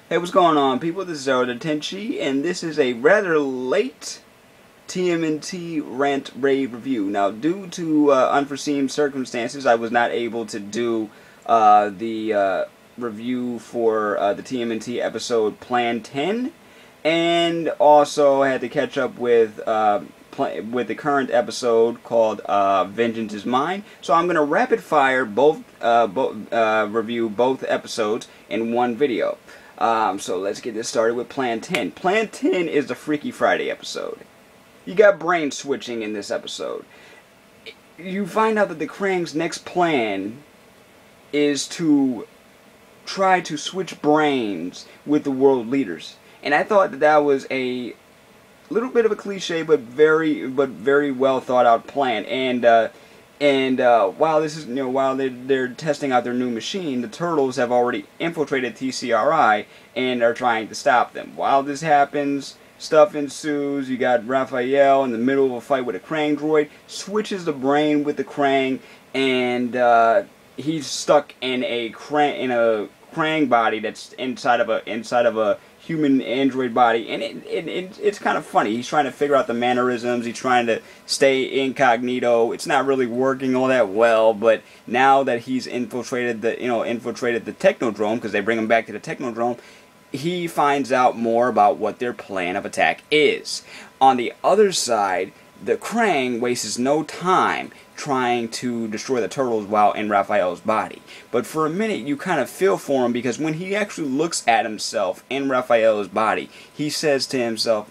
Hey, what's going on, people? This is Zero Tenchi, and this is a rather late TMNT Rant Rave review. Now, due to unforeseen circumstances, I was not able to do the review for the TMNT episode Plan 10, and also had to catch up with the current episode called Vengeance is Mine. So I'm going to rapid fire review both episodes in one video. So let's get this started with Plan 10. Plan 10 is the Freaky Friday episode. You got brain switching in this episode. You find out that the Krang's next plan is to try to switch brains with the world leaders. And I thought that that was a little bit of a cliche, but very well thought out plan. And while this is, while they're testing out their new machine, the Turtles have already infiltrated TCRI and are trying to stop them. While this happens, stuff ensues. You got Raphael in the middle of a fight with a Krang droid, switches the brain with the Krang, and he's stuck in a Krang body that's inside of a human android body, and it's kind of funny. He's trying to figure out the mannerisms. He's trying to stay incognito. It's not really working all that well, but now that he's infiltrated the Technodrome, because they bring him back to the Technodrome, he finds out more about what their plan of attack is. On the other side, the Krang wastes no time trying to destroy the Turtles while in Raphael's body. But for a minute, you kind of feel for him, because when he actually looks at himself in Raphael's body, he says to himself,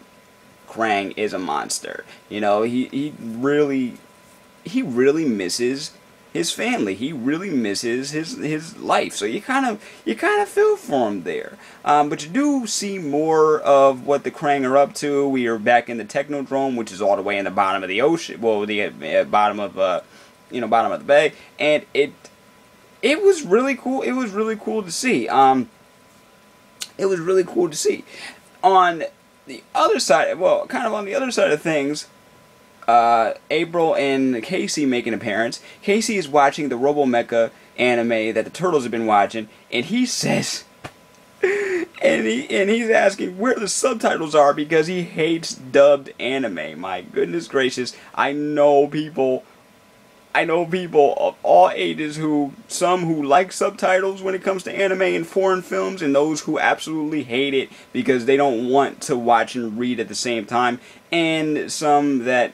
Krang is a monster. He really misses his family. He really misses his life. So you kind of feel for him there. But you do see more of what the Krang are up to. We are back in the Technodrome, which is all the way in the bottom of the ocean. Well, the bottom of the bay, and it was really cool. It was really cool to see. It was really cool to see. On the other side, well, kind of on the other side of things, April and Casey make an appearance. Casey is watching the Robo-Mecha anime that the Turtles have been watching, and he says, and he's asking where the subtitles are, because he hates dubbed anime. My goodness gracious, I know people of all ages some who like subtitles when it comes to anime and foreign films, and those who absolutely hate it because they don't want to watch and read at the same time, and some that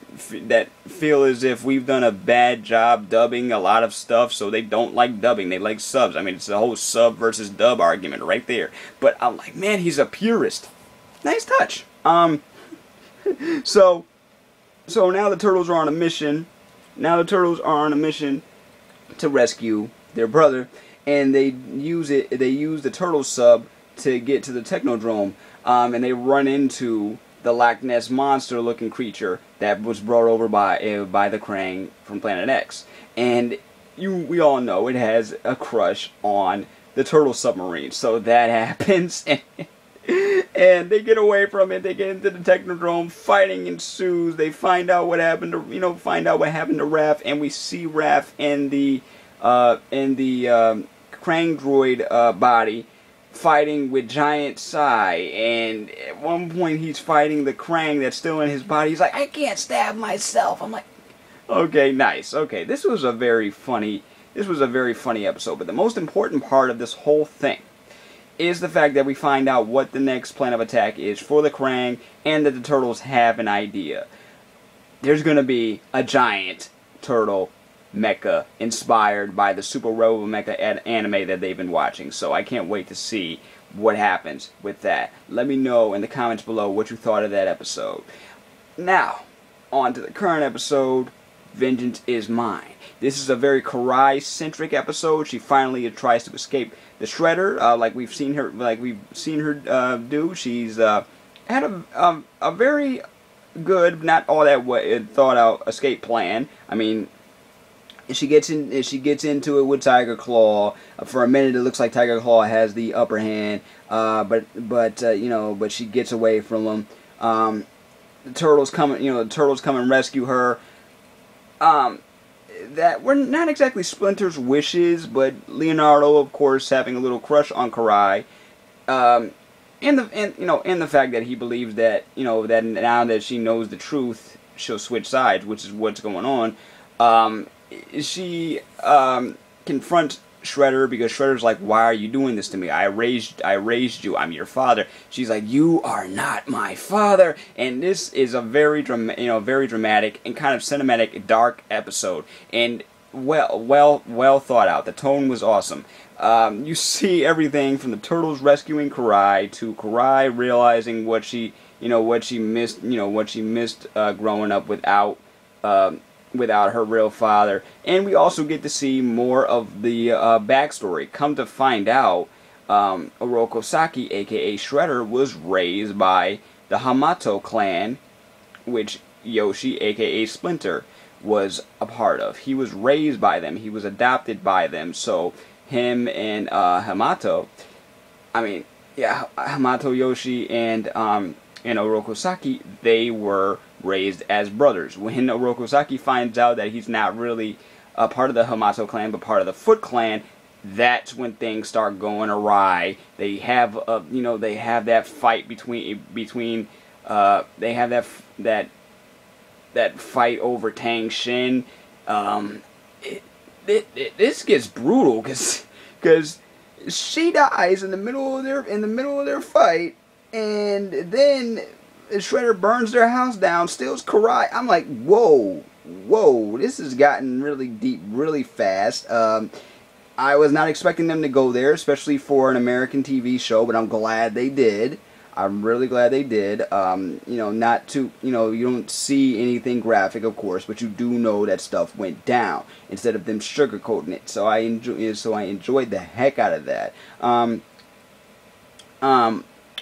feel as if we've done a bad job dubbing a lot of stuff, so they don't like dubbing, they like subs. I mean, it's the whole sub versus dub argument right there. But I'm like, man, he's a purist. Nice touch. So now the Turtles are on a mission. Now the Turtles are on a mission to rescue their brother, and they use the Turtle sub to get to the Technodrome, and they run into the Loch Ness monster-looking creature that was brought over by the Krang from Planet X, and we all know it has a crush on the Turtle submarine. So that happens, and they get away from it. They get into the Technodrome. Fighting ensues. They find out what happened to Raph, and we see Raph in the Krang droid body fighting with Giant Sai. And at one point, he's fighting the Krang that's still in his body. He's like, I can't stab myself. I'm like, okay, nice. Okay, this was a very funny episode. But the most important part of this whole thing is the fact that we find out what the next plan of attack is for the Krang, and that the Turtles have an idea. There's going to be a giant turtle mecha inspired by the Super Robo Mecha anime that they've been watching. So I can't wait to see what happens with that. Let me know in the comments below what you thought of that episode. Now, on to the current episode, Vengeance is Mine. This is a very Karai-centric episode. She finally tries to escape the Shredder, like we've seen her do. She's had a very good, not all that thought out escape plan. I mean, she gets into it with Tiger Claw. For a minute, it looks like Tiger Claw has the upper hand, but she gets away from him. The Turtles come and rescue her. That were not exactly Splinter's wishes, but Leonardo, of course, having a little crush on Karai, and the fact that he believes that, that now that she knows the truth, she'll switch sides, which is what's going on. She confronts Shredder because Shredder's like, "Why are you doing this to me? I raised you. I'm your father." She's like, "You are not my father." And this is a very very dramatic and kind of cinematic, dark episode, and well thought out. The tone was awesome. You see everything from the turtles rescuing Karai to Karai realizing what she missed, growing up without her real father. And we also get to see more of the backstory. Come to find out, Orokosaki, aka Shredder, was raised by the Hamato clan, which Yoshi, aka Splinter, was a part of. He was raised by them. He was adopted by them. So him and Hamato, Hamato, Yoshi, and Orokosaki, they were raised as brothers. When Orokosaki finds out that he's not really a part of the Hamato clan but part of the Foot clan, that's when things start going awry. They have they have that fight between they have that fight over Tang Shin. This gets brutal because she dies in the middle of their fight, and then Shredder burns their house down, steals Karai. I'm like, whoa, this has gotten really deep, really fast. I was not expecting them to go there, especially for an American TV show, but I'm glad they did. I'm really glad they did. Not to, you don't see anything graphic, of course, but you do know that stuff went down instead of them sugarcoating it. So I enjoyed the heck out of that.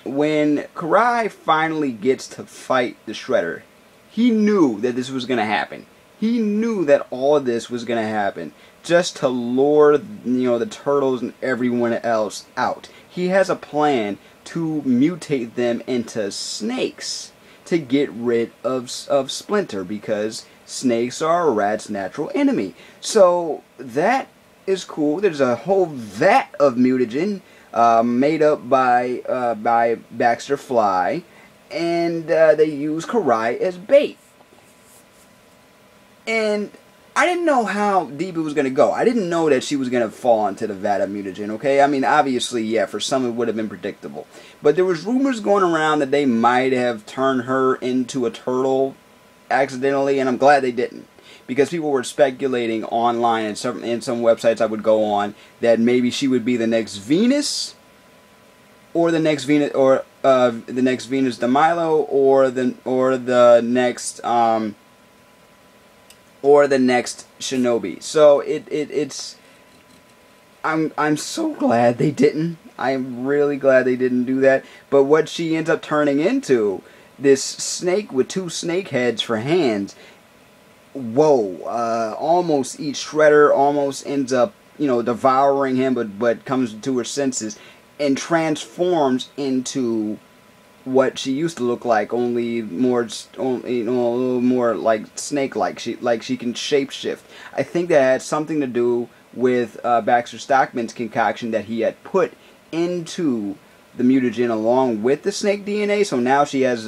When Karai finally gets to fight the Shredder, he knew that this was going to happen. He knew that all of this was going to happen just to lure, the turtles and everyone else out. He has a plan to mutate them into snakes to get rid of Splinter, because snakes are a rat's natural enemy. So that is cool. There's a whole vat of mutagen made up by Baxter Fly, and they use Karai as bait. And I didn't know how deep it was going to go. I didn't know that she was going to fall into the vat of mutagen, okay? I mean, obviously, yeah, for some it would have been predictable. But there was rumors going around that they might have turned her into a turtle accidentally, and I'm glad they didn't. Because people were speculating online and some websites I would go on that maybe she would be the next Venus, or the next Venus, or the next Venus de Milo, or the next Shinobi. So it's I'm so glad they didn't. I'm really glad they didn't do that. But what she ends up turning into, this snake with two snake heads for hands. Whoa! Almost eats Shredder. Almost ends up devouring him, but comes to her senses and transforms into what she used to look like, only a little more like snake-like. She can shapeshift. I think that had something to do with Baxter Stockman's concoction that he had put into the mutagen along with the snake DNA. So now she has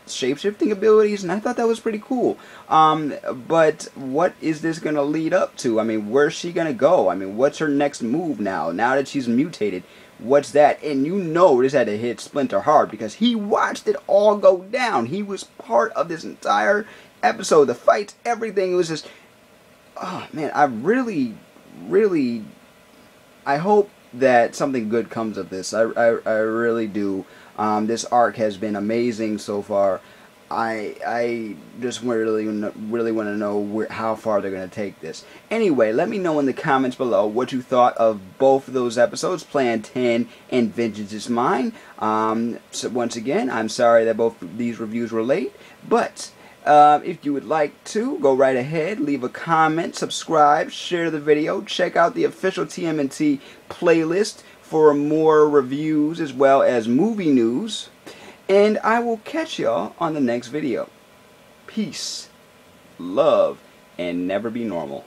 shapeshifting abilities, and I thought that was pretty cool. But what is this going to lead up to? I mean, where's she going to go? I mean, what's her next move now that she's mutated? What's that? And this had to hit Splinter hard because he watched it all go down. He was part of this entire episode. The fights, everything. It was just, oh man, I hope that something good comes of this. I really do. This arc has been amazing so far. I just really want to know how far they're going to take this. Anyway, let me know in the comments below what you thought of both of those episodes, Plan 10 and Vengeance is Mine. So once again, I'm sorry that both of these reviews were late, but if you would like to, go right ahead, leave a comment, subscribe, share the video, check out the official TMNT playlist for more reviews as well as movie news. And I will catch y'all on the next video. Peace, love, and never be normal.